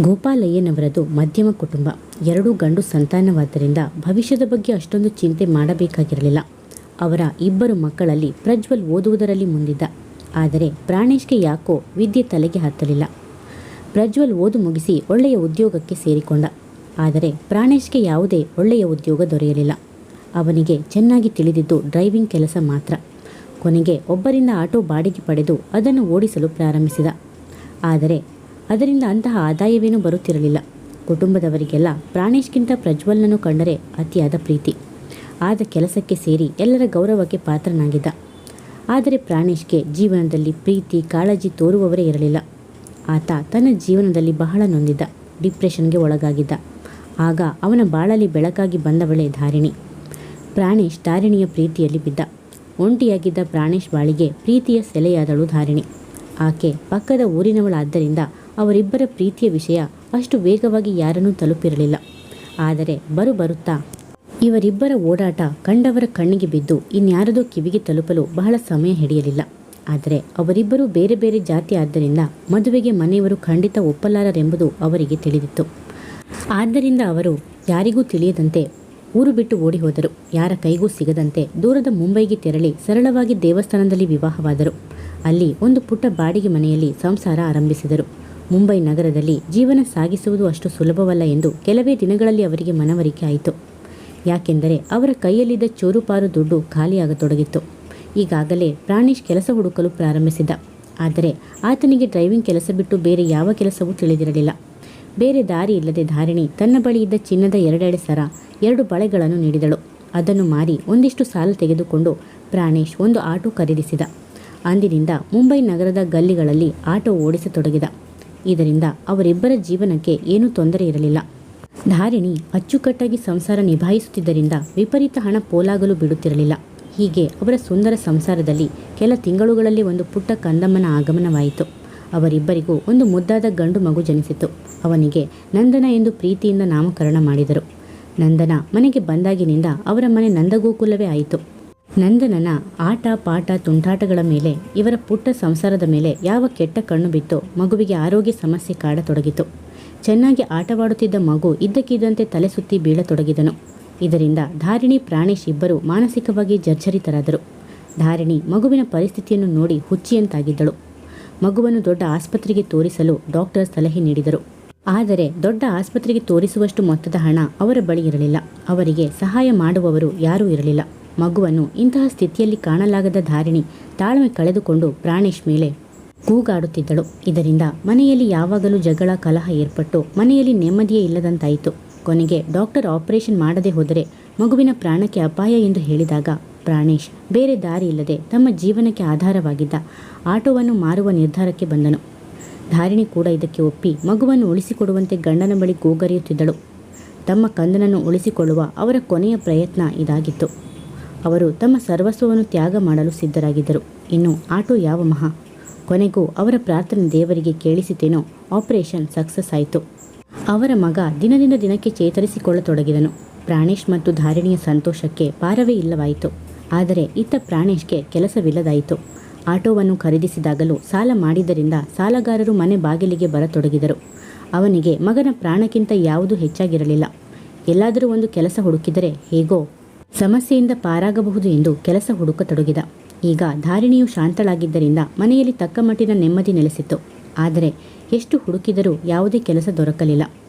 ಗೋಪಾಲಯ್ಯನವರದು ಮಧ್ಯಮ ಕುಟುಂಬ. ಎರಡೂ ಗಂಡು ಸಂತಾನವಾದ್ದರಿಂದ ಭವಿಷ್ಯದ ಬಗ್ಗೆ ಅಷ್ಟೊಂದು ಚಿಂತೆ ಮಾಡಬೇಕಾಗಿರಲಿಲ್ಲ. ಅವರ ಇಬ್ಬರು ಮಕ್ಕಳಲ್ಲಿ ಪ್ರಜ್ವಲ್ ಓದುವುದರಲ್ಲಿ ಮುಂದಿದ್ದ. ಆದರೆ ಪ್ರಾಣೇಶ್ಗೆ ಯಾಕೋ ವಿದ್ಯೆ ತಲೆಗೆ ಹತ್ತಲಿಲ್ಲ. ಪ್ರಜ್ವಲ್ ಓದು ಮುಗಿಸಿ ಒಳ್ಳೆಯ ಉದ್ಯೋಗಕ್ಕೆ ಸೇರಿಕೊಂಡ. ಆದರೆ ಪ್ರಾಣೇಶ್ಗೆ ಯಾವುದೇ ಒಳ್ಳೆಯ ಉದ್ಯೋಗ ದೊರೆಯಲಿಲ್ಲ. ಅವನಿಗೆ ಚೆನ್ನಾಗಿ ತಿಳಿದಿದ್ದು ಡ್ರೈವಿಂಗ್ ಕೆಲಸ ಮಾತ್ರ. ಕೊನೆಗೆ ಒಬ್ಬರಿಂದ ಆಟೋ ಬಾಡಿಗೆ ಪಡೆದು ಅದನ್ನು ಓಡಿಸಲು ಪ್ರಾರಂಭಿಸಿದ. ಆದರೆ ಅದರಿಂದ ಅಂತಹ ಆದಾಯವೇನೂ ಬರುತ್ತಿರಲಿಲ್ಲ. ಕುಟುಂಬದವರಿಗೆಲ್ಲ ಪ್ರಾಣೇಶ್ಗಿಂತ ಪ್ರಜ್ವಲ್ನನ್ನು ಕಂಡರೆ ಅತಿಯಾದ ಪ್ರೀತಿ. ಆದ ಕೆಲಸಕ್ಕೆ ಸೇರಿ ಎಲ್ಲರ ಗೌರವಕ್ಕೆ ಪಾತ್ರನಾಗಿದ್ದ. ಆದರೆ ಪ್ರಾಣೇಶ್ಗೆ ಜೀವನದಲ್ಲಿ ಪ್ರೀತಿ ಕಾಳಜಿ ತೋರುವವರೇ ಇರಲಿಲ್ಲ. ಆತ ತನ್ನ ಜೀವನದಲ್ಲಿ ಬಹಳ ನೊಂದಿದ್ದ. ಡಿಪ್ರೆಷನ್ಗೆ ಒಳಗಾಗಿದ್ದ. ಆಗ ಅವನ ಬಾಳಲ್ಲಿ ಬೆಳಕಾಗಿ ಬಂದವಳೇ ಧಾರಿಣಿ. ಪ್ರಾಣೇಶ್ ಧಾರಿಣಿಯ ಪ್ರೀತಿಯಲ್ಲಿ ಬಿದ್ದ. ಒಂಟಿಯಾಗಿದ್ದ ಪ್ರಾಣೇಶ್ ಬಾಳಿಗೆ ಪ್ರೀತಿಯ ಸೆಲೆಯಾದಳು ಧಾರಿಣಿ. ಆಕೆ ಪಕ್ಕದ ಊರಿನವಳಾದ್ದರಿಂದ ಅವರಿಬ್ಬರ ಪ್ರೀತಿಯ ವಿಷಯ ಅಷ್ಟು ವೇಗವಾಗಿ ಯಾರನ್ನೂ ತಲುಪಿರಲಿಲ್ಲ. ಆದರೆ ಬರುತ್ತಾ ಇವರಿಬ್ಬರ ಓಡಾಟ ಕಂಡವರ ಕಣ್ಣಿಗೆ ಬಿದ್ದು ಇನ್ಯಾರದೋ ಕಿವಿಗೆ ತಲುಪಲು ಬಹಳ ಸಮಯ ಹಿಡಿಯಲಿಲ್ಲ. ಆದರೆ ಅವರಿಬ್ಬರೂ ಬೇರೆ ಬೇರೆ ಜಾತಿ ಆದ್ದರಿಂದ ಮದುವೆಗೆ ಮನೆಯವರು ಖಂಡಿತ ಒಪ್ಪಲಾರರೆಂಬುದು ಅವರಿಗೆ ತಿಳಿದಿತ್ತು. ಆದ್ದರಿಂದ ಅವರು ಯಾರಿಗೂ ತಿಳಿಯದಂತೆ ಊರು ಬಿಟ್ಟು ಓಡಿ ಹೋದರು. ಯಾರ ಕೈಗೂ ಸಿಗದಂತೆ ದೂರದ ಮುಂಬೈಗೆ ತೆರಳಿ ಸರಳವಾಗಿ ದೇವಸ್ಥಾನದಲ್ಲಿ ವಿವಾಹವಾದರು. ಅಲ್ಲಿ ಒಂದು ಪುಟ್ಟ ಬಾಡಿಗೆ ಮನೆಯಲ್ಲಿ ಸಂಸಾರ ಆರಂಭಿಸಿದರು. ಮುಂಬೈ ನಗರದಲ್ಲಿ ಜೀವನ ಸಾಗಿಸುವುದು ಅಷ್ಟು ಸುಲಭವಲ್ಲ ಎಂದು ಕೆಲವೇ ದಿನಗಳಲ್ಲಿ ಅವರಿಗೆ ಮನವರಿಕೆ ಆಯಿತು. ಯಾಕೆಂದರೆ ಅವರ ಕೈಯಲ್ಲಿದ್ದ ಚೂರುಪಾರು ದುಡ್ಡು ಖಾಲಿಯಾಗತೊಡಗಿತ್ತು. ಈಗಾಗಲೇ ಪ್ರಾಣೇಶ್ ಕೆಲಸ ಹುಡುಕಲು ಪ್ರಾರಂಭಿಸಿದ್ದ. ಆದರೆ ಆತನಿಗೆ ಡ್ರೈವಿಂಗ್ ಕೆಲಸ ಬಿಟ್ಟು ಬೇರೆ ಯಾವ ಕೆಲಸವೂ ತಿಳಿದಿರಲಿಲ್ಲ. ಬೇರೆ ದಾರಿ ಇಲ್ಲದೆ ಧಾರಿಣಿ ತನ್ನ ಬಳಿ ಇದ್ದ ಚಿನ್ನದ 2 ಸರ 2 ಬಳೆಗಳನ್ನು ನೀಡಿದಳು. ಅದನ್ನು ಮಾರಿ ಒಂದಿಷ್ಟು ಸಾಲ ತೆಗೆದುಕೊಂಡು ಪ್ರಾಣೇಶ್ ಒಂದು ಆಟೋ ಖರೀದಿಸಿದ. ಅಂದಿನಿಂದ ಮುಂಬೈ ನಗರದ ಗಲ್ಲಿಗಳಲ್ಲಿ ಆಟೋ ಓಡಿಸತೊಡಗಿದ. ಇದರಿಂದ ಅವರಿಬ್ಬರ ಜೀವನಕ್ಕೆ ಏನೂ ತೊಂದರೆ ಇರಲಿಲ್ಲ. ಧಾರಿಣಿ ಅಚ್ಚುಕಟ್ಟಾಗಿ ಸಂಸಾರ ನಿಭಾಯಿಸುತ್ತಿದ್ದರಿಂದ ವಿಪರೀತ ಹಣ ಪೋಲಾಗಲು ಬಿಡುತ್ತಿರಲಿಲ್ಲ. ಹೀಗೆ ಅವರ ಸುಂದರ ಸಂಸಾರದಲ್ಲಿ ಕೆಲ ತಿಂಗಳುಗಳಲ್ಲಿ ಒಂದು ಪುಟ್ಟ ಕಂದಮ್ಮನ ಆಗಮನವಾಯಿತು. ಅವರಿಬ್ಬರಿಗೂ ಒಂದು ಮುದ್ದಾದ ಗಂಡು ಮಗು ಜನಿಸಿತು. ಅವನಿಗೆ ನಂದನ ಎಂದು ಪ್ರೀತಿಯಿಂದ ನಾಮಕರಣ ಮಾಡಿದರು. ನಂದನ ಮನೆಗೆ ಬಂದಾಗಿನಿಂದ ಅವರ ಮನೆ ನಂದಗೋಕುಲವೇ ಆಯಿತು. ನಂದನನ ಆಟ ಪಾಠ ತುಂಟಾಟಗಳ ಮೇಲೆ ಇವರ ಪುಟ್ಟ ಸಂಸಾರದ ಮೇಲೆ ಯಾವ ಕೆಟ್ಟ ಕಣ್ಣು ಬಿತ್ತೋ ಮಗುವಿಗೆ ಆರೋಗ್ಯ ಸಮಸ್ಯೆ ಕಾಡತೊಡಗಿತು. ಚೆನ್ನಾಗಿ ಆಟವಾಡುತ್ತಿದ್ದ ಮಗು ಇದ್ದಕ್ಕಿದ್ದಂತೆ ತಲೆ ಸುತ್ತಿ ಬೀಳತೊಡಗಿದನು. ಇದರಿಂದ ಧಾರಿಣಿ ಪ್ರಾಣೇಶ್ ಇಬ್ಬರು ಮಾನಸಿಕವಾಗಿ ಜರ್ಜರಿತರಾದರು. ಧಾರಿಣಿ ಮಗುವಿನ ಪರಿಸ್ಥಿತಿಯನ್ನು ನೋಡಿ ಹುಚ್ಚಿಯಂತಾಗಿದ್ದಳು. ಮಗುವನ್ನು ದೊಡ್ಡ ಆಸ್ಪತ್ರೆಗೆ ತೋರಿಸಲು ಡಾಕ್ಟರ್ ಸಲಹೆ ನೀಡಿದರು. ಆದರೆ ದೊಡ್ಡ ಆಸ್ಪತ್ರೆಗೆ ತೋರಿಸುವಷ್ಟು ಮೊತ್ತದ ಹಣ ಅವರ ಬಳಿ ಇರಲಿಲ್ಲ. ಅವರಿಗೆ ಸಹಾಯ ಮಾಡುವವರು ಯಾರೂ ಇರಲಿಲ್ಲ. ಮಗುವನ್ನು ಇಂತಹ ಸ್ಥಿತಿಯಲ್ಲಿ ಕಾಣಲಾಗದ ಧಾರಿಣಿ ತಾಳ್ಮೆ ಕಳೆದುಕೊಂಡು ಪ್ರಾಣೇಶ್ ಮೇಲೆ ಕೂಗಾಡುತ್ತಿದ್ದಳು. ಇದರಿಂದ ಮನೆಯಲ್ಲಿ ಯಾವಾಗಲೂ ಜಗಳ ಕಲಹ ಏರ್ಪಟ್ಟು ಮನೆಯಲ್ಲಿ ನೆಮ್ಮದಿಯೇ ಇಲ್ಲದಂತಾಯಿತು. ಕೊನೆಗೆ ಡಾಕ್ಟರ್ ಆಪರೇಷನ್ ಮಾಡದೆ ಹೋದರೆ ಮಗುವಿನ ಪ್ರಾಣಕ್ಕೆ ಅಪಾಯ ಎಂದು ಹೇಳಿದಾಗ ಪ್ರಾಣೇಶ್ ಬೇರೆ ದಾರಿ ಇಲ್ಲದೆ ತಮ್ಮ ಜೀವನಕ್ಕೆ ಆಧಾರವಾಗಿದ್ದ ಆಟೋವನ್ನು ಮಾರುವ ನಿರ್ಧಾರಕ್ಕೆ ಬಂದನು. ಧಾರಿಣಿ ಕೂಡ ಇದಕ್ಕೆ ಒಪ್ಪಿ ಮಗುವನ್ನು ಉಳಿಸಿಕೊಡುವಂತೆ ಗಂಡನ ಬಳಿ ಗೋಗರಿಯುತ್ತಿದ್ದಳು. ತಮ್ಮ ಕಂದನನ್ನು ಉಳಿಸಿಕೊಳ್ಳುವ ಅವರ ಕೊನೆಯ ಪ್ರಯತ್ನ ಇದಾಗಿತ್ತು. ಅವರು ತಮ್ಮ ಸರ್ವಸ್ವವನ್ನು ತ್ಯಾಗ ಮಾಡಲು ಸಿದ್ಧರಾಗಿದ್ದರು. ಇನ್ನು ಆಟೋ ಯಾವ ಮಹಾ. ಕೊನೆಗೂ ಅವರ ಪ್ರಾರ್ಥನೆ ದೇವರಿಗೆ ಕೇಳಿಸಿತೇನೋ ಆಪರೇಷನ್ ಸಕ್ಸಸ್ ಆಯಿತು. ಅವರ ಮಗ ದಿನದಿಂದ ದಿನಕ್ಕೆ ಚೇತರಿಸಿಕೊಳ್ಳತೊಡಗಿದನು. ಪ್ರಾಣೇಶ್ ಮತ್ತು ಧಾರಿಣಿಯ ಸಂತೋಷಕ್ಕೆ ಪಾರವೇ ಇಲ್ಲವಾಯಿತು. ಆದರೆ ಇತ್ತ ಪ್ರಾಣೇಶ್ಗೆ ಕೆಲಸವಿಲ್ಲದಾಯಿತು. ಆಟೋವನ್ನು ಖರೀದಿಸಿದಾಗಲೂ ಸಾಲ ಮಾಡಿದ್ದರಿಂದ ಸಾಲಗಾರರು ಮನೆ ಬಾಗಿಲಿಗೆ ಬರತೊಡಗಿದರು. ಅವನಿಗೆ ಮಗನ ಪ್ರಾಣಕ್ಕಿಂತ ಯಾವುದೂ ಹೆಚ್ಚಾಗಿರಲಿಲ್ಲ. ಎಲ್ಲಾದರೂ ಒಂದು ಕೆಲಸ ಹುಡುಕಿದರೆ ಹೇಗೋ ಸಮಸ್ಯೆಯಿಂದ ಪಾರಾಗಬಹುದು ಎಂದು ಕೆಲಸ ಹುಡುಕತೊಡಗಿದ. ಈಗ ಧಾರಿಣಿಯು ಶಾಂತಳಾಗಿದ್ದರಿಂದ ಮನೆಯಲ್ಲಿ ತಕ್ಕ ಮಟ್ಟಿನ ನೆಮ್ಮದಿ ನೆಲೆಸಿತ್ತು. ಆದರೆ ಎಷ್ಟು ಹುಡುಕಿದರೂ ಯಾವುದೇ ಕೆಲಸ ದೊರಕಲಿಲ್ಲ.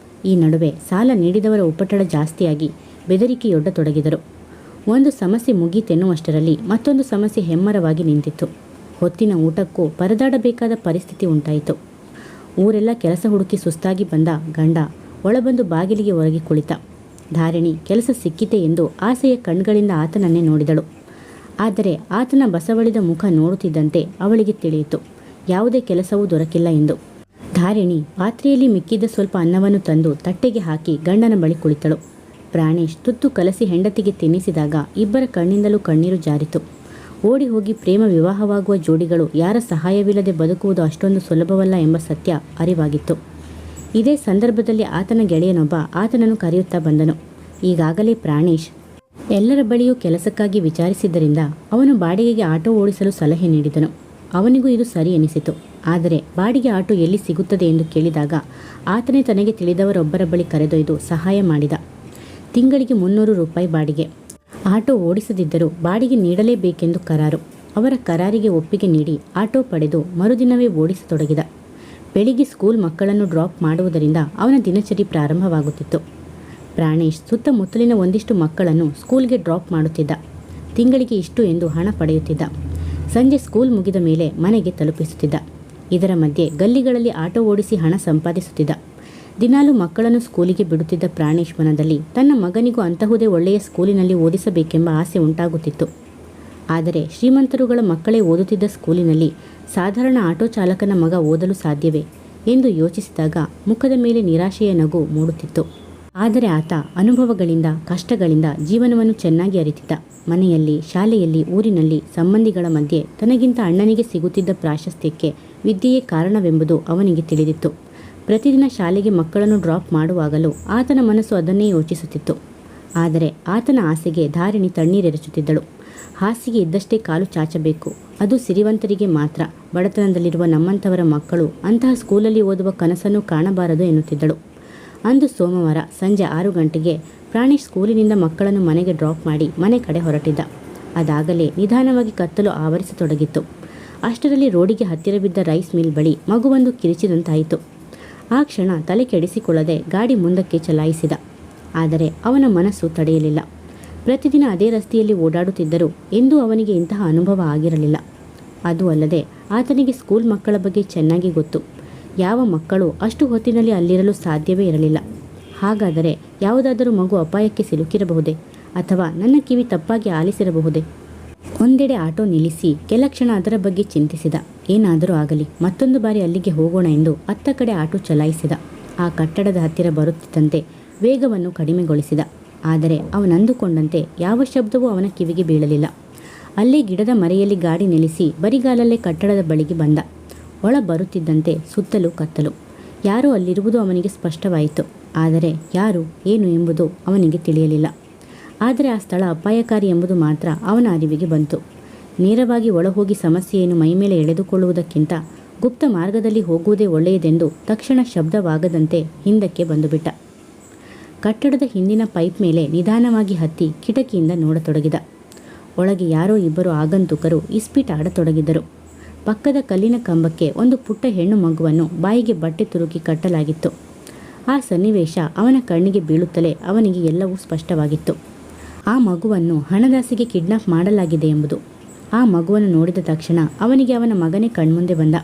ಈ ನಡುವೆ ಸಾಲ ನೀಡಿದವರ ಉಪಟಳ ಜಾಸ್ತಿಯಾಗಿ ಬೆದರಿಕೆಯೊಡ್ಡತೊಡಗಿದರು. ಒಂದು ಸಮಸ್ಯೆ ಮುಗೀತೆನ್ನುವಷ್ಟರಲ್ಲಿ ಮತ್ತೊಂದು ಸಮಸ್ಯೆ ಹೆಮ್ಮರವಾಗಿ ನಿಂತಿತ್ತು. ಹೊತ್ತಿನ ಊಟಕ್ಕೂ ಪರದಾಡಬೇಕಾದ ಪರಿಸ್ಥಿತಿ ಉಂಟಾಯಿತು. ಊರೆಲ್ಲ ಕೆಲಸ ಹುಡುಕಿ ಸುಸ್ತಾಗಿ ಬಂದ ಗಂಡ ಒಳಬಂದು ಬಾಗಿಲಿಗೆ ಹೊರಗೆ ಕುಳಿತ. ಧಾರಿಣಿ ಕೆಲಸ ಸಿಕ್ಕಿತೆ ಎಂದು ಆಸೆಯ ಕಣ್ಗಳಿಂದ ಆತನನ್ನೇ ನೋಡಿದಳು. ಆದರೆ ಆತನ ಬಸವಳಿದ ಮುಖ ನೋಡುತ್ತಿದ್ದಂತೆ ಅವಳಿಗೆ ತಿಳಿಯಿತು ಯಾವುದೇ ಕೆಲಸವೂ ದೊರಕಿಲ್ಲ ಎಂದು. ಧಾರಿಣಿ ಪಾತ್ರೆಯಲ್ಲಿ ಮಿಕ್ಕಿದ್ದ ಸ್ವಲ್ಪ ಅನ್ನವನ್ನು ತಂದು ತಟ್ಟೆಗೆ ಹಾಕಿ ಗಂಡನ ಬಳಿ ಕುಳಿತಳು. ಪ್ರಾಣೇಶ್ ತುತ್ತು ಕಲಸಿ ಹೆಂಡತಿಗೆ ತಿನ್ನಿಸಿದಾಗ ಇಬ್ಬರ ಕಣ್ಣಿಂದಲೂ ಕಣ್ಣೀರು ಜಾರಿತು. ಓಡಿ ಹೋಗಿ ಪ್ರೇಮ ವಿವಾಹವಾಗುವ ಜೋಡಿಗಳು ಯಾರ ಸಹಾಯವಿಲ್ಲದೆ ಬದುಕುವುದು ಅಷ್ಟೊಂದು ಸುಲಭವಲ್ಲ ಎಂಬ ಸತ್ಯ ಅರಿವಾಗಿತ್ತು. ಇದೇ ಸಂದರ್ಭದಲ್ಲಿ ಆತನ ಗೆಳೆಯನೊಬ್ಬ ಆತನನ್ನು ಕರೆಯುತ್ತಾ ಬಂದನು. ಈಗಾಗಲೇ ಪ್ರಾಣೇಶ್ ಎಲ್ಲರ ಬಳಿಯೂ ಕೆಲಸಕ್ಕಾಗಿ ವಿಚಾರಿಸಿದ್ದರಿಂದ ಅವನು ಬಾಡಿಗೆಗೆ ಆಟೋ ಓಡಿಸಲು ಸಲಹೆ ನೀಡಿದನು. ಅವನಿಗೂ ಇದು ಸರಿ ಎನಿಸಿತು. ಆದರೆ ಬಾಡಿಗೆ ಆಟೋ ಎಲ್ಲಿ ಸಿಗುತ್ತದೆ ಎಂದು ಕೇಳಿದಾಗ ಆತನೇ ತನಗೆ ತಿಳಿದವರೊಬ್ಬರ ಬಳಿ ಕರೆದೊಯ್ದು ಸಹಾಯ ಮಾಡಿದ. ತಿಂಗಳಿಗೆ 300 ರೂಪಾಯಿ ಬಾಡಿಗೆ. ಆಟೋ ಓಡಿಸದಿದ್ದರೂ ಬಾಡಿಗೆ ನೀಡಲೇಬೇಕೆಂದು ಕರಾರು. ಅವರ ಕರಾರಿಗೆ ಒಪ್ಪಿಗೆ ನೀಡಿ ಆಟೋ ಪಡೆದು ಮರುದಿನವೇ ಓಡಿಸತೊಡಗಿದ. ಬೆಳಿಗ್ಗೆ ಸ್ಕೂಲ್ ಮಕ್ಕಳನ್ನು ಡ್ರಾಪ್ ಮಾಡುವುದರಿಂದ ಅವನ ದಿನಚರಿ ಪ್ರಾರಂಭವಾಗುತ್ತಿತ್ತು. ಪ್ರಾಣೇಶ್ ಸುತ್ತಮುತ್ತಲಿನ ಒಂದಿಷ್ಟು ಮಕ್ಕಳನ್ನು ಸ್ಕೂಲ್ಗೆ ಡ್ರಾಪ್ ಮಾಡುತ್ತಿದ್ದ. ತಿಂಗಳಿಗೆ ಇಷ್ಟು ಎಂದು ಹಣ ಪಡೆಯುತ್ತಿದ್ದ. ಸಂಜೆ ಸ್ಕೂಲ್ ಮುಗಿದ ಮೇಲೆ ಮನೆಗೆ ತಲುಪಿಸುತ್ತಿದ್ದ. ಇದರ ಮಧ್ಯೆ ಗಲ್ಲಿಗಳಲ್ಲಿ ಆಟೋ ಓಡಿಸಿ ಹಣ ಸಂಪಾದಿಸುತ್ತಿದ್ದ. ದಿನಾಲೂ ಮಕ್ಕಳನ್ನು ಸ್ಕೂಲಿಗೆ ಬಿಡುತ್ತಿದ್ದ ಪ್ರಾಣೇಶ್ ಮನದಲ್ಲಿ ತನ್ನ ಮಗನಿಗೂ ಅಂತಹುದೇ ಒಳ್ಳೆಯ ಸ್ಕೂಲಿನಲ್ಲಿ ಓದಿಸಬೇಕೆಂಬ ಆಸೆ ಉಂಟಾಗುತ್ತಿತ್ತು. ಆದರೆ ಶ್ರೀಮಂತರುಗಳ ಮಕ್ಕಳೇ ಓದುತ್ತಿದ್ದ ಸ್ಕೂಲಿನಲ್ಲಿ ಸಾಧಾರಣ ಆಟೋ ಚಾಲಕನ ಮಗ ಓದಲು ಸಾಧ್ಯವೇ ಎಂದು ಯೋಚಿಸಿದಾಗ ಮುಖದ ಮೇಲೆ ನಿರಾಶೆಯ ನಗು ಮೂಡುತ್ತಿತ್ತು. ಆದರೆ ಆತ ಅನುಭವಗಳಿಂದ, ಕಷ್ಟಗಳಿಂದ ಜೀವನವನ್ನು ಚೆನ್ನಾಗಿ ಅರಿತಿದ್ದ. ಮನೆಯಲ್ಲಿ, ಶಾಲೆಯಲ್ಲಿ, ಊರಿನಲ್ಲಿ, ಸಂಬಂಧಿಗಳ ಮಧ್ಯೆ ತನಗಿಂತ ಅಣ್ಣನಿಗೆ ಸಿಗುತ್ತಿದ್ದ ಪ್ರಾಶಸ್ತ್ಯಕ್ಕೆ ವಿದ್ಯೆಯೇ ಕಾರಣವೆಂಬುದು ಅವನಿಗೆ ತಿಳಿದಿತ್ತು. ಪ್ರತಿದಿನ ಶಾಲೆಗೆ ಮಕ್ಕಳನ್ನು ಡ್ರಾಪ್ ಮಾಡುವಾಗಲೂ ಆತನ ಮನಸ್ಸು ಅದನ್ನೇ ಯೋಚಿಸುತ್ತಿತ್ತು. ಆದರೆ ಆತನ ಆಸೆಗೆ ಧಾರಿಣಿ ತಣ್ಣೀರೆರಚುತ್ತಿದ್ದಳು. ಹಾಸಿಗೆ ಇದ್ದಷ್ಟೇ ಕಾಲು ಚಾಚಬೇಕು, ಅದು ಸಿರಿವಂತರಿಗೆ ಮಾತ್ರ. ಬಡತನದಲ್ಲಿರುವ ನಮ್ಮಂಥವರ ಮಕ್ಕಳು ಅಂತಹ ಸ್ಕೂಲಲ್ಲಿ ಓದುವ ಕನಸನ್ನು ಕಾಣಬಾರದು ಎನ್ನುತ್ತಿದ್ದಳು. ಅಂದು ಸೋಮವಾರ ಸಂಜೆ 6 ಗಂಟೆಗೆ ಪ್ರಾಣೇಶ್ ಸ್ಕೂಲಿನಿಂದ ಮಕ್ಕಳನ್ನು ಮನೆಗೆ ಡ್ರಾಪ್ ಮಾಡಿ ಮನೆ ಕಡೆ ಹೊರಟಿದ್ದ. ಅದಾಗಲೇ ನಿಧಾನವಾಗಿ ಕತ್ತಲು ಆವರಿಸತೊಡಗಿತ್ತು. ಅಷ್ಟರಲ್ಲಿ ರೋಡಿಗೆ ಹತ್ತಿರ ಬಿದ್ದ ರೈಸ್ ಮಿಲ್ ಬಳಿ ಮಗುವೊಂದು ಕಿರಿಚಿದಂತಾಯಿತು. ಆ ಕ್ಷಣ ತಲೆ ಕೆಡಿಸಿಕೊಳ್ಳದೆ ಗಾಡಿ ಮುಂದಕ್ಕೆ ಚಲಾಯಿಸಿದ. ಆದರೆ ಅವನ ಮನಸ್ಸು ತಡೆಯಲಿಲ್ಲ. ಪ್ರತಿದಿನ ಅದೇ ರಸ್ತೆಯಲ್ಲಿ ಓಡಾಡುತ್ತಿದ್ದರೂ ಎಂದೂ ಅವನಿಗೆ ಇಂತಹ ಅನುಭವ ಆಗಿರಲಿಲ್ಲ. ಅದು ಅಲ್ಲದೆ ಆತನಿಗೆ ಸ್ಕೂಲ್ ಮಕ್ಕಳ ಬಗ್ಗೆ ಚೆನ್ನಾಗಿ ಗೊತ್ತು. ಯಾವ ಮಕ್ಕಳು ಅಷ್ಟು ಹೊತ್ತಿನಲ್ಲಿ ಅಲ್ಲಿರಲು ಸಾಧ್ಯವೇ ಇರಲಿಲ್ಲ. ಹಾಗಾದರೆ ಯಾವುದಾದರೂ ಮಗು ಅಪಾಯಕ್ಕೆ ಸಿಲುಕಿರಬಹುದೇ? ಅಥವಾ ನನ್ನ ಕಿವಿ ತಪ್ಪಾಗಿ ಆಲಿಸಿರಬಹುದೇ? ಒಂದೆಡೆ ಆಟೋ ನಿಲ್ಲಿಸಿ ಕೆಲ ಕ್ಷಣ ಅದರ ಬಗ್ಗೆ ಚಿಂತಿಸಿದ. ಏನಾದರೂ ಆಗಲಿ, ಮತ್ತೊಂದು ಬಾರಿ ಅಲ್ಲಿಗೆ ಹೋಗೋಣ ಎಂದು ಅತ್ತ ಕಡೆ ಆಟೋ ಚಲಾಯಿಸಿದ. ಆ ಕಟ್ಟಡದ ಹತ್ತಿರ ಬರುತ್ತಿದ್ದಂತೆ ವೇಗವನ್ನು ಕಡಿಮೆಗೊಳಿಸಿದ. ಆದರೆ ಅವನಂದುಕೊಂಡಂತೆ ಯಾವ ಶಬ್ದವೂ ಅವನ ಕಿವಿಗೆ ಬೀಳಲಿಲ್ಲ. ಅಲ್ಲೇ ಗಿಡದ ಮರೆಯಲ್ಲಿ ಗಾಡಿ ನಿಲ್ಲಿಸಿ ಬರಿಗಾಲಲ್ಲೇ ಕಟ್ಟಡದ ಬಳಿಗೆ ಬಂದ. ಒಳ ಬರುತ್ತಿದ್ದಂತೆ ಸುತ್ತಲೂ ಕತ್ತಲು. ಯಾರೋ ಅಲ್ಲಿರುವುದು ಅವನಿಗೆ ಸ್ಪಷ್ಟವಾಯಿತು. ಆದರೆ ಯಾರು, ಏನು ಎಂಬುದು ಅವನಿಗೆ ತಿಳಿಯಲಿಲ್ಲ. ಆದರೆ ಆ ಸ್ಥಳ ಅಪಾಯಕಾರಿ ಎಂಬುದು ಮಾತ್ರ ಅವನ ಅರಿವಿಗೆ ಬಂತು. ನೇರವಾಗಿ ಒಳಹೋಗಿ ಸಮಸ್ಯೆಯನ್ನು ಮೈಮೇಲೆ ಎಳೆದುಕೊಳ್ಳುವುದಕ್ಕಿಂತ ಗುಪ್ತ ಮಾರ್ಗದಲ್ಲಿ ಹೋಗುವುದೇ ಒಳ್ಳೆಯದೆಂದು ತಕ್ಷಣ ಶಬ್ದವಾಗದಂತೆ ಹಿಂದಕ್ಕೆ ಬಂದುಬಿಟ್ಟ. ಕಟ್ಟಡದ ಹಿಂದಿನ ಪೈಪ್ ಮೇಲೆ ನಿಧಾನವಾಗಿ ಹತ್ತಿ ಕಿಟಕಿಯಿಂದ ನೋಡತೊಡಗಿದ. ಒಳಗೆ ಯಾರೋ ಇಬ್ಬರು ಆಗಂತುಕರು ಇಸ್ಪೀಟ್ ಆಡತೊಡಗಿದ್ದರು. ಪಕ್ಕದ ಕಲ್ಲಿನ ಕಂಬಕ್ಕೆ ಒಂದು ಪುಟ್ಟ ಹೆಣ್ಣು ಮಗುವನ್ನು ಬಾಯಿಗೆ ಬಟ್ಟೆ ತುರುಕಿ ಕಟ್ಟಲಾಗಿತ್ತು. ಆ ಸನ್ನಿವೇಶ ಅವನ ಕಣ್ಣಿಗೆ ಬೀಳುತ್ತಲೇ ಅವನಿಗೆ ಎಲ್ಲವೂ ಸ್ಪಷ್ಟವಾಗಿತ್ತು. ಆ ಮಗುವನ್ನು ಹಣದಾಸೆಗೆ ಕಿಡ್ನಾಪ್ ಮಾಡಲಾಗಿದೆ ಎಂಬುದು. ಆ ಮಗುವನ್ನು ನೋಡಿದ ತಕ್ಷಣ ಅವನಿಗೆ ಅವನ ಮಗನೇ ಕಣ್ಮುಂದೆ ಬಂದ.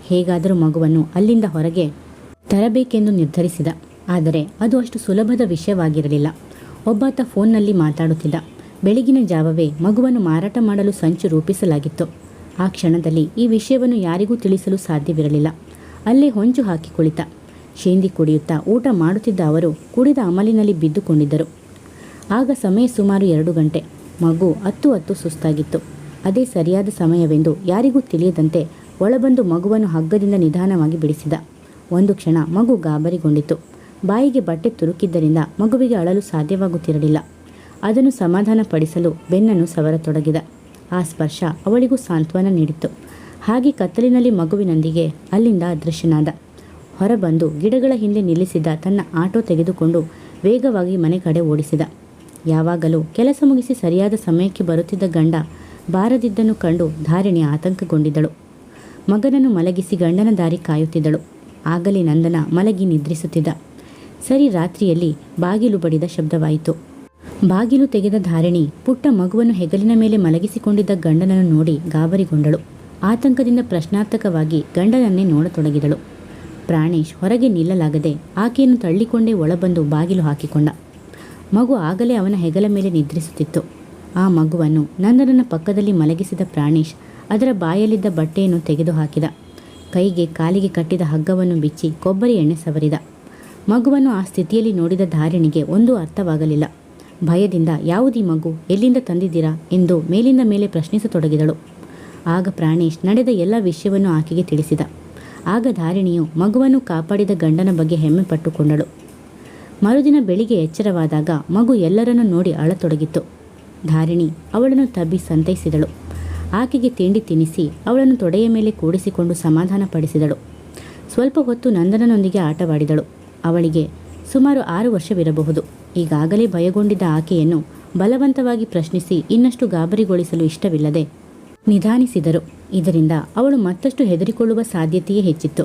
ಹೇಗಾದರೂ ಮಗುವನ್ನು ಅಲ್ಲಿಂದ ಹೊರಗೆ ತರಬೇಕೆಂದು ನಿರ್ಧರಿಸಿದ. ಆದರೆ ಅದು ಅಷ್ಟು ಸುಲಭದ ವಿಷಯವಾಗಿರಲಿಲ್ಲ. ಒಬ್ಬಾತ ಫೋನ್ನಲ್ಲಿ ಮಾತಾಡುತ್ತಿದ್ದ. ಬೆಳಗಿನ ಜಾವವೇ ಮಗುವನ್ನು ಮಾರಾಟ ಮಾಡಲು ಸಂಚು ರೂಪಿಸಲಾಗಿತ್ತು. ಆ ಕ್ಷಣದಲ್ಲಿ ಈ ವಿಷಯವನ್ನು ಯಾರಿಗೂ ತಿಳಿಸಲು ಸಾಧ್ಯವಿರಲಿಲ್ಲ. ಅಲ್ಲೇ ಹೊಂಚು ಹಾಕಿ ಕುಳಿತ. ಶೇಂದಿ ಕುಡಿಯುತ್ತಾ ಊಟ ಮಾಡುತ್ತಿದ್ದ ಅವರು ಕುಡಿದ ಅಮಲಿನಲ್ಲಿ ಬಿದ್ದುಕೊಂಡಿದ್ದರು. ಆಗ ಸಮಯ ಸುಮಾರು 2 ಗಂಟೆ. ಮಗು ಅತ್ತು ಸುಸ್ತಾಗಿತ್ತು. ಅದೇ ಸರಿಯಾದ ಸಮಯವೆಂದು ಯಾರಿಗೂ ತಿಳಿಯದಂತೆ ಒಳಬಂದು ಮಗುವನ್ನು ಹಗ್ಗದಿಂದ ನಿಧಾನವಾಗಿ ಬಿಡಿಸಿದ. ಒಂದು ಕ್ಷಣ ಮಗು ಗಾಬರಿಗೊಂಡಿತು. ಬಾಯಿಗೆ ಬಟ್ಟೆ ತುರುಕಿದ್ದರಿಂದ ಮಗುವಿಗೆ ಅಳಲು ಸಾಧ್ಯವಾಗುತ್ತಿರಲಿಲ್ಲ. ಅದನ್ನು ಸಮಾಧಾನಪಡಿಸಲು ಬೆನ್ನನ್ನು ಸವರತೊಡಗಿದ. ಆ ಸ್ಪರ್ಶ ಅವಳಿಗೂ ಸಾಂತ್ವನ ನೀಡಿತು. ಹಾಗೆ ಕತ್ತಲಿನಲ್ಲಿ ಮಗುವಿನೊಂದಿಗೆ ಅಲ್ಲಿಂದ ಅದೃಶ್ಯನಾದ. ಹೊರಬಂದು ಗಿಡಗಳ ಹಿಂದೆ ನಿಲ್ಲಿಸಿದ ತನ್ನ ಆಟೋ ತೆಗೆದುಕೊಂಡು ವೇಗವಾಗಿ ಮನೆ ಕಡೆ ಓಡಿಸಿದ. ಯಾವಾಗಲೂ ಕೆಲಸ ಮುಗಿಸಿ ಸರಿಯಾದ ಸಮಯಕ್ಕೆ ಬರುತ್ತಿದ್ದ ಗಂಡ ಬಾರದಿದ್ದನ್ನು ಕಂಡು ಧಾರಿಣಿ ಆತಂಕಗೊಂಡಿದ್ದಳು. ಮಗನನ್ನು ಮಲಗಿಸಿ ಗಂಡನ ದಾರಿ ಕಾಯುತ್ತಿದ್ದಳು. ಆಗಲೇ ನಂದನ ಮಲಗಿ ನಿದ್ರಿಸುತ್ತಿದ್ದ. ಸರಿ ರಾತ್ರಿಯಲ್ಲಿ ಬಾಗಿಲು ಬಡಿದ ಶಬ್ದವಾಯಿತು. ಬಾಗಿಲು ತೆಗೆದ ಧಾರಿಣಿ ಪುಟ್ಟ ಮಗುವನ್ನು ಹೆಗಲಿನ ಮೇಲೆ ಮಲಗಿಸಿಕೊಂಡಿದ್ದ ಗಂಡನನ್ನು ನೋಡಿ ಗಾಬರಿಗೊಂಡಳು. ಆತಂಕದಿಂದ ಪ್ರಶ್ನಾರ್ಥಕವಾಗಿ ಗಂಡನನ್ನೇ ನೋಡತೊಡಗಿದಳು. ಪ್ರಾಣೇಶ್ ಹೊರಗೆ ನಿಲ್ಲಲಾಗದೆ ಆಕೆಯನ್ನು ತಳ್ಳಿಕೊಂಡೇ ಒಳಬಂದು ಬಾಗಿಲು ಹಾಕಿಕೊಂಡ. ಮಗು ಆಗಲೇ ಅವನ ಹೆಗಲ ಮೇಲೆ ನಿದ್ರಿಸುತ್ತಿತ್ತು. ಆ ಮಗುವನ್ನು ನಂದನನ ಪಕ್ಕದಲ್ಲಿ ಮಲಗಿಸಿದ ಪ್ರಾಣೇಶ್ ಅದರ ಬಾಯಲ್ಲಿದ್ದ ಬಟ್ಟೆಯನ್ನು ತೆಗೆದುಹಾಕಿದ. ಕೈಗೆ ಕಾಲಿಗೆ ಕಟ್ಟಿದ ಹಗ್ಗವನ್ನು ಬಿಚ್ಚಿ ಕೊಬ್ಬರಿ ಎಣ್ಣೆ ಸವರಿದ. ಮಗುವನ್ನು ಆ ಸ್ಥಿತಿಯಲ್ಲಿ ನೋಡಿದ ಧಾರಿಣಿಗೆ ಒಂದೂ ಅರ್ಥವಾಗಲಿಲ್ಲ. ಭಯದಿಂದ ಯಾವುದೀ ಮಗು, ಎಲ್ಲಿಂದ ತಂದಿದ್ದೀರಾ ಎಂದು ಮೇಲಿಂದ ಮೇಲೆ ಪ್ರಶ್ನಿಸತೊಡಗಿದಳು. ಆಗ ಪ್ರಾಣೇಶ್ ನಡೆದ ಎಲ್ಲ ವಿಷಯವನ್ನು ಆಕೆಗೆ ತಿಳಿಸಿದ. ಆಗ ಧಾರಿಣಿಯು ಮಗುವನ್ನು ಕಾಪಾಡಿದ ಗಂಡನ ಬಗ್ಗೆ ಹೆಮ್ಮೆ ಪಟ್ಟುಕೊಂಡಳು. ಮರುದಿನ ಬೆಳಿಗ್ಗೆ ಎಚ್ಚರವಾದಾಗ ಮಗು ಎಲ್ಲರನ್ನೂ ನೋಡಿ ಅಳತೊಡಗಿತ್ತು. ಧಾರಿಣಿ ಅವಳನ್ನು ತಬ್ಬಿ ಸಂತೈಸಿದಳು. ಆಕೆಗೆ ತಿಂಡಿ ತಿನ್ನಿಸಿ ಅವಳನ್ನು ತೊಡೆಯ ಮೇಲೆ ಕೂಡಿಸಿಕೊಂಡು ಸಮಾಧಾನಪಡಿಸಿದಳು. ಸ್ವಲ್ಪ ಹೊತ್ತು ನಂದನನೊಂದಿಗೆ ಆಟವಾಡಿದಳು. ಅವಳಿಗೆ ಸುಮಾರು 6 ವರ್ಷವಿರಬಹುದು. ಈಗಾಗಲೇ ಭಯಗೊಂಡಿದ್ದ ಆಕೆಯನ್ನು ಬಲವಂತವಾಗಿ ಪ್ರಶ್ನಿಸಿ ಇನ್ನಷ್ಟು ಗಾಬರಿಗೊಳಿಸಲು ಇಷ್ಟವಿಲ್ಲದೆ ನಿಧಾನಿಸಿದರು. ಇದರಿಂದ ಅವಳು ಮತ್ತಷ್ಟು ಹೆದರಿಕೊಳ್ಳುವ ಸಾಧ್ಯತೆಯೇ ಹೆಚ್ಚಿತ್ತು.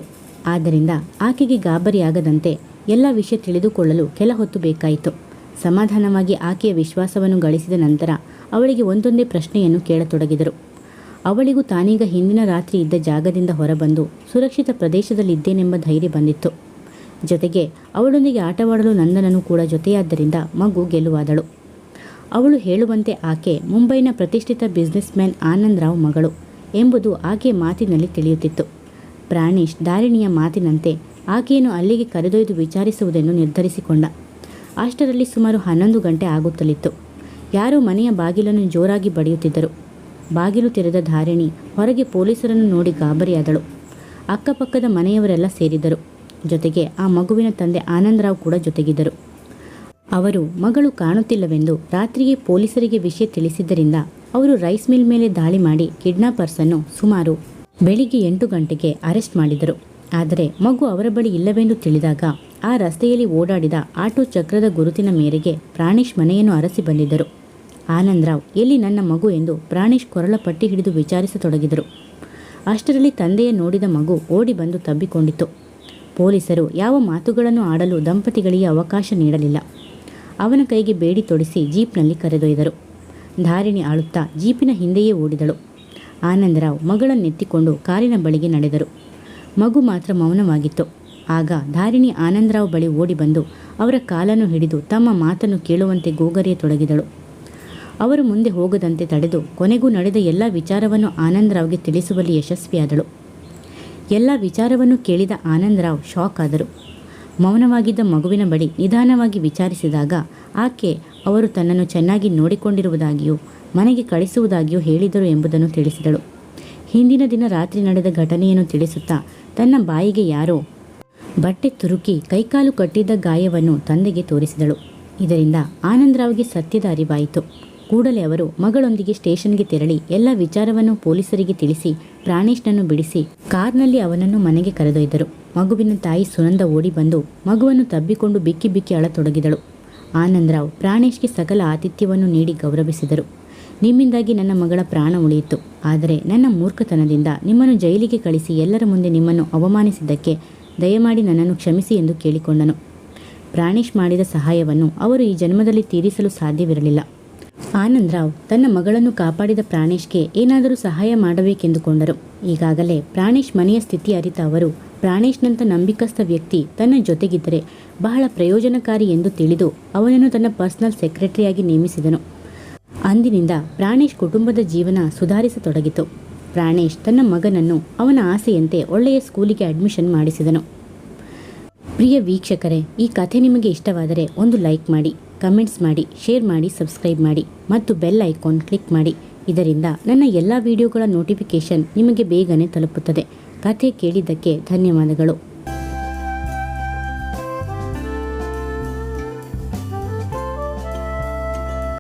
ಆದ್ದರಿಂದ ಆಕೆಗೆ ಗಾಬರಿಯಾಗದಂತೆ ಎಲ್ಲ ವಿಷಯ ತಿಳಿದುಕೊಳ್ಳಲು ಕೆಲ ಹೊತ್ತು ಬೇಕಾಯಿತು. ಸಮಾಧಾನವಾಗಿ ಆಕೆಯ ವಿಶ್ವಾಸವನ್ನು ಗಳಿಸಿದ ನಂತರ ಅವಳಿಗೆ ಒಂದೊಂದೇ ಪ್ರಶ್ನೆಯನ್ನು ಕೇಳತೊಡಗಿದರು. ಅವಳಿಗೂ ತಾನೀಗ ಹಿಂದಿನ ರಾತ್ರಿ ಇದ್ದ ಜಾಗದಿಂದ ಹೊರಬಂದು ಸುರಕ್ಷಿತ ಪ್ರದೇಶದಲ್ಲಿದ್ದೇನೆಂಬ ಧೈರ್ಯ ಬಂದಿತ್ತು. ಜೊತೆಗೆ ಅವಳೊಂದಿಗೆ ಆಟವಾಡಲು ನಂದನನು ಕೂಡ ಜೊತೆಯಾದ್ದರಿಂದ ಮಗು ಗೆಲುವಾದಳು. ಅವಳು ಹೇಳುವಂತೆ ಆಕೆ ಮುಂಬೈನ ಪ್ರತಿಷ್ಠಿತ ಬಿಸ್ನೆಸ್ ಮ್ಯಾನ್ ಆನಂದ್ ರಾವ್ ಮಗಳು ಎಂಬುದು ಆಕೆಯ ಮಾತಿನಲ್ಲಿ ತಿಳಿಯುತ್ತಿತ್ತು. ಪ್ರಾಣೇಶ್ ಧಾರಿಣಿಯ ಮಾತಿನಂತೆ ಆಕೆಯನ್ನು ಅಲ್ಲಿಗೆ ಕರೆದೊಯ್ದು ವಿಚಾರಿಸುವುದನ್ನು ನಿರ್ಧರಿಸಿಕೊಂಡ. ಅಷ್ಟರಲ್ಲಿ ಸುಮಾರು 11 ಗಂಟೆ ಆಗುತ್ತಲಿತ್ತು. ಯಾರೋ ಮನೆಯ ಬಾಗಿಲನ್ನು ಜೋರಾಗಿ ಬಡಿಯುತ್ತಿದ್ದರು. ಬಾಗಿಲು ತೆರೆದ ಧಾರಿಣಿ ಹೊರಗೆ ಪೊಲೀಸರನ್ನು ನೋಡಿ ಗಾಬರಿಯಾದಳು. ಅಕ್ಕಪಕ್ಕದ ಮನೆಯವರೆಲ್ಲ ಸೇರಿದ್ದರು. ಜೊತೆಗೆ ಆ ಮಗುವಿನ ತಂದೆ ಆನಂದ್ ರಾವ್ ಕೂಡ ಜೊತೆಗಿದ್ದರು. ಅವರು ಮಗಳು ಕಾಣುತ್ತಿಲ್ಲವೆಂದು ರಾತ್ರಿಯೇ ಪೊಲೀಸರಿಗೆ ವಿಷಯ ತಿಳಿಸಿದ್ದರಿಂದ ಅವರು ರೈಸ್ ಮಿಲ್ ಮೇಲೆ ದಾಳಿ ಮಾಡಿ ಕಿಡ್ನಾಪರ್ಸನ್ನು ಸುಮಾರು ಬೆಳಿಗ್ಗೆ 8 ಗಂಟೆಗೆ ಅರೆಸ್ಟ್ ಮಾಡಿದರು. ಆದರೆ ಮಗು ಅವರ ಬಳಿ ಇಲ್ಲವೆಂದು ತಿಳಿದಾಗ ಆ ರಸ್ತೆಯಲ್ಲಿ ಓಡಾಡಿದ ಆಟೋ ಚಕ್ರದ ಗುರುತಿನ ಮೇರೆಗೆ ಪ್ರಾಣೇಶ್ ಮನೆಯನ್ನು ಅರಸಿ ಬಂದಿದ್ದರು. ಆನಂದ್ ರಾವ್ ಎಲ್ಲಿ ನನ್ನ ಮಗು ಎಂದು ಪ್ರಾಣೇಶ್ ಕೊರಳ ಪಟ್ಟಿ ಹಿಡಿದು ವಿಚಾರಿಸತೊಡಗಿದರು. ಅಷ್ಟರಲ್ಲಿ ತಂದೆಯ ನೋಡಿದ ಮಗು ಓಡಿ ಬಂದು ತಬ್ಬಿಕೊಂಡಿತ್ತು. ಪೊಲೀಸರು ಯಾವ ಮಾತುಗಳನ್ನು ಆಡಲು ದಂಪತಿಗಳಿಗೆ ಅವಕಾಶ ನೀಡಲಿಲ್ಲ. ಅವನ ಕೈಗೆ ಬೇಡಿ ತೊಡಿಸಿ ಜೀಪ್ನಲ್ಲಿ ಕರೆದೊಯ್ದರು. ಧಾರಿಣಿ ಅಳುತ್ತಾ ಜೀಪಿನ ಹಿಂದೆಯೇ ಓಡಿದಳು. ಆನಂದ್ ರಾವ್ ಮಗಳನ್ನೆತ್ತಿಕೊಂಡು ಕಾರಿನ ಬಳಿಗೆ ನಡೆದರು. ಮಗು ಮಾತ್ರ ಮೌನವಾಗಿತ್ತು. ಆಗ ಧಾರಿಣಿ ಆನಂದ್ ರಾವ್ ಬಳಿ ಓಡಿ ಬಂದು ಅವರ ಕಾಲನ್ನು ಹಿಡಿದು ತಮ್ಮ ಮಾತನ್ನು ಕೇಳುವಂತೆ ಗೋಗರೆಯತೊಡಗಿದಳು. ಅವರು ಮುಂದೆ ಹೋಗದಂತೆ ತಡೆದು ಕೊನೆಗೂ ನಡೆದ ಎಲ್ಲ ವಿಚಾರವನ್ನು ಆನಂದ್ ರಾವ್ಗೆ ತಿಳಿಸುವಲ್ಲಿ ಯಶಸ್ವಿಯಾದಳು. ಎಲ್ಲ ವಿಚಾರವನ್ನು ಕೇಳಿದ ಆನಂದ್ ರಾವ್ ಶಾಕ್ ಆದರು. ಮೌನವಾಗಿದ್ದ ಮಗುವಿನ ಬಳಿ ನಿಧಾನವಾಗಿ ವಿಚಾರಿಸಿದಾಗ ಆಕೆ ಅವರು ತನ್ನನ್ನು ಚೆನ್ನಾಗಿ ನೋಡಿಕೊಂಡಿರುವುದಾಗಿಯೂ ಮನೆಗೆ ಕಳಿಸುವುದಾಗಿಯೂ ಹೇಳಿದರು ಎಂಬುದನ್ನು ತಿಳಿಸಿದಳು. ಹಿಂದಿನ ದಿನ ರಾತ್ರಿ ನಡೆದ ಘಟನೆಯನ್ನು ತಿಳಿಸುತ್ತಾ ತನ್ನ ಬಾಯಿಗೆ ಯಾರೋ ಬಟ್ಟೆ ತುರುಕಿ ಕೈಕಾಲು ಕಟ್ಟಿದ್ದ ಗಾಯವನ್ನು ತಂದೆಗೆ ತೋರಿಸಿದಳು. ಇದರಿಂದ ಆನಂದ್ ರಾವ್ಗೆ ಸತ್ಯದ ಅರಿವಾಯಿತು. ಕೂಡಲೇ ಅವರು ಮಗಳೊಂದಿಗೆ ಸ್ಟೇಷನ್ಗೆ ತೆರಳಿ ಎಲ್ಲ ವಿಚಾರವನ್ನು ಪೊಲೀಸರಿಗೆ ತಿಳಿಸಿ ಪ್ರಾಣೇಶ್ನನ್ನು ಬಿಡಿಸಿ ಕಾರ್ನಲ್ಲಿ ಅವನನ್ನು ಮನೆಗೆ ಕರೆದೊಯ್ದರು. ಮಗುವಿನ ತಾಯಿ ಸುನಂದ ಓಡಿ ಬಂದು ಮಗುವನ್ನು ತಬ್ಬಿಕೊಂಡು ಬಿಕ್ಕಿ ಬಿಕ್ಕಿ ಅಳತೊಡಗಿದಳು. ಆನಂದ್ ರಾವ್ ಪ್ರಾಣೇಶ್ಗೆ ಸಕಲ ಆತಿಥ್ಯವನ್ನು ನೀಡಿ ಗೌರವಿಸಿದರು. ನಿಮ್ಮಿಂದಾಗಿ ನನ್ನ ಮಗಳ ಪ್ರಾಣ ಉಳಿಯಿತು. ಆದರೆ ನನ್ನ ಮೂರ್ಖತನದಿಂದ ನಿಮ್ಮನ್ನು ಜೈಲಿಗೆ ಕಳಿಸಿ ಎಲ್ಲರ ಮುಂದೆ ನಿಮ್ಮನ್ನು ಅವಮಾನಿಸಿದ್ದಕ್ಕೆ ದಯಮಾಡಿ ನನ್ನನ್ನು ಕ್ಷಮಿಸಿ ಎಂದು ಕೇಳಿಕೊಂಡನು. ಪ್ರಾಣೇಶ್ ಮಾಡಿದ ಸಹಾಯವನ್ನು ಅವರು ಈ ಜನ್ಮದಲ್ಲಿ ತೀರಿಸಲು ಸಾಧ್ಯವಿರಲಿಲ್ಲ. ಆನಂದ್ ರಾವ್ ತನ್ನ ಮಗಳನ್ನು ಕಾಪಾಡಿದ ಪ್ರಾಣೇಶ್ಗೆ ಏನಾದರೂ ಸಹಾಯ ಮಾಡಬೇಕೆಂದುಕೊಂಡರು. ಈಗಾಗಲೇ ಪ್ರಾಣೇಶ್ ಮನೆಯ ಸ್ಥಿತಿ ಅರಿತ ಅವರು ಪ್ರಾಣೇಶ್ನಂಥ ನಂಬಿಕಸ್ಥ ವ್ಯಕ್ತಿ ತನ್ನ ಜೊತೆಗಿದ್ದರೆ ಬಹಳ ಪ್ರಯೋಜನಕಾರಿ ಎಂದು ತಿಳಿದು ಅವನನ್ನು ತನ್ನ ಪರ್ಸನಲ್ ಸೆಕ್ರೆಟರಿಯಾಗಿ ನೇಮಿಸಿದನು. ಅಂದಿನಿಂದ ಪ್ರಾಣೇಶ್ ಕುಟುಂಬದ ಜೀವನ ಸುಧಾರಿಸತೊಡಗಿತು. ಪ್ರಾಣೇಶ್ ತನ್ನ ಮಗನನ್ನು ಅವನ ಆಸೆಯಂತೆ ಒಳ್ಳೆಯ ಸ್ಕೂಲಿಗೆ ಅಡ್ಮಿಷನ್ ಮಾಡಿಸಿದನು. ಪ್ರಿಯ ವೀಕ್ಷಕರೇ, ಈ ಕಥೆ ನಿಮಗೆ ಇಷ್ಟವಾದರೆ ಒಂದು ಲೈಕ್ ಮಾಡಿ, ಕಮೆಂಟ್ಸ್ ಮಾಡಿ, ಶೇರ್ ಮಾಡಿ, ಸಬ್ಸ್ಕ್ರೈಬ್ ಮಾಡಿ ಮತ್ತು ಬೆಲ್ ಐಕಾನ್ ಕ್ಲಿಕ್ ಮಾಡಿ. ಇದರಿಂದ ನನ್ನ ಎಲ್ಲ ವಿಡಿಯೋಗಳ ನೋಟಿಫಿಕೇಷನ್ ನಿಮಗೆ ಬೇಗನೆ ತಲುಪುತ್ತದೆ. ಕಥೆ ಕೇಳಿದ್ದಕ್ಕೆ ಧನ್ಯವಾದಗಳು.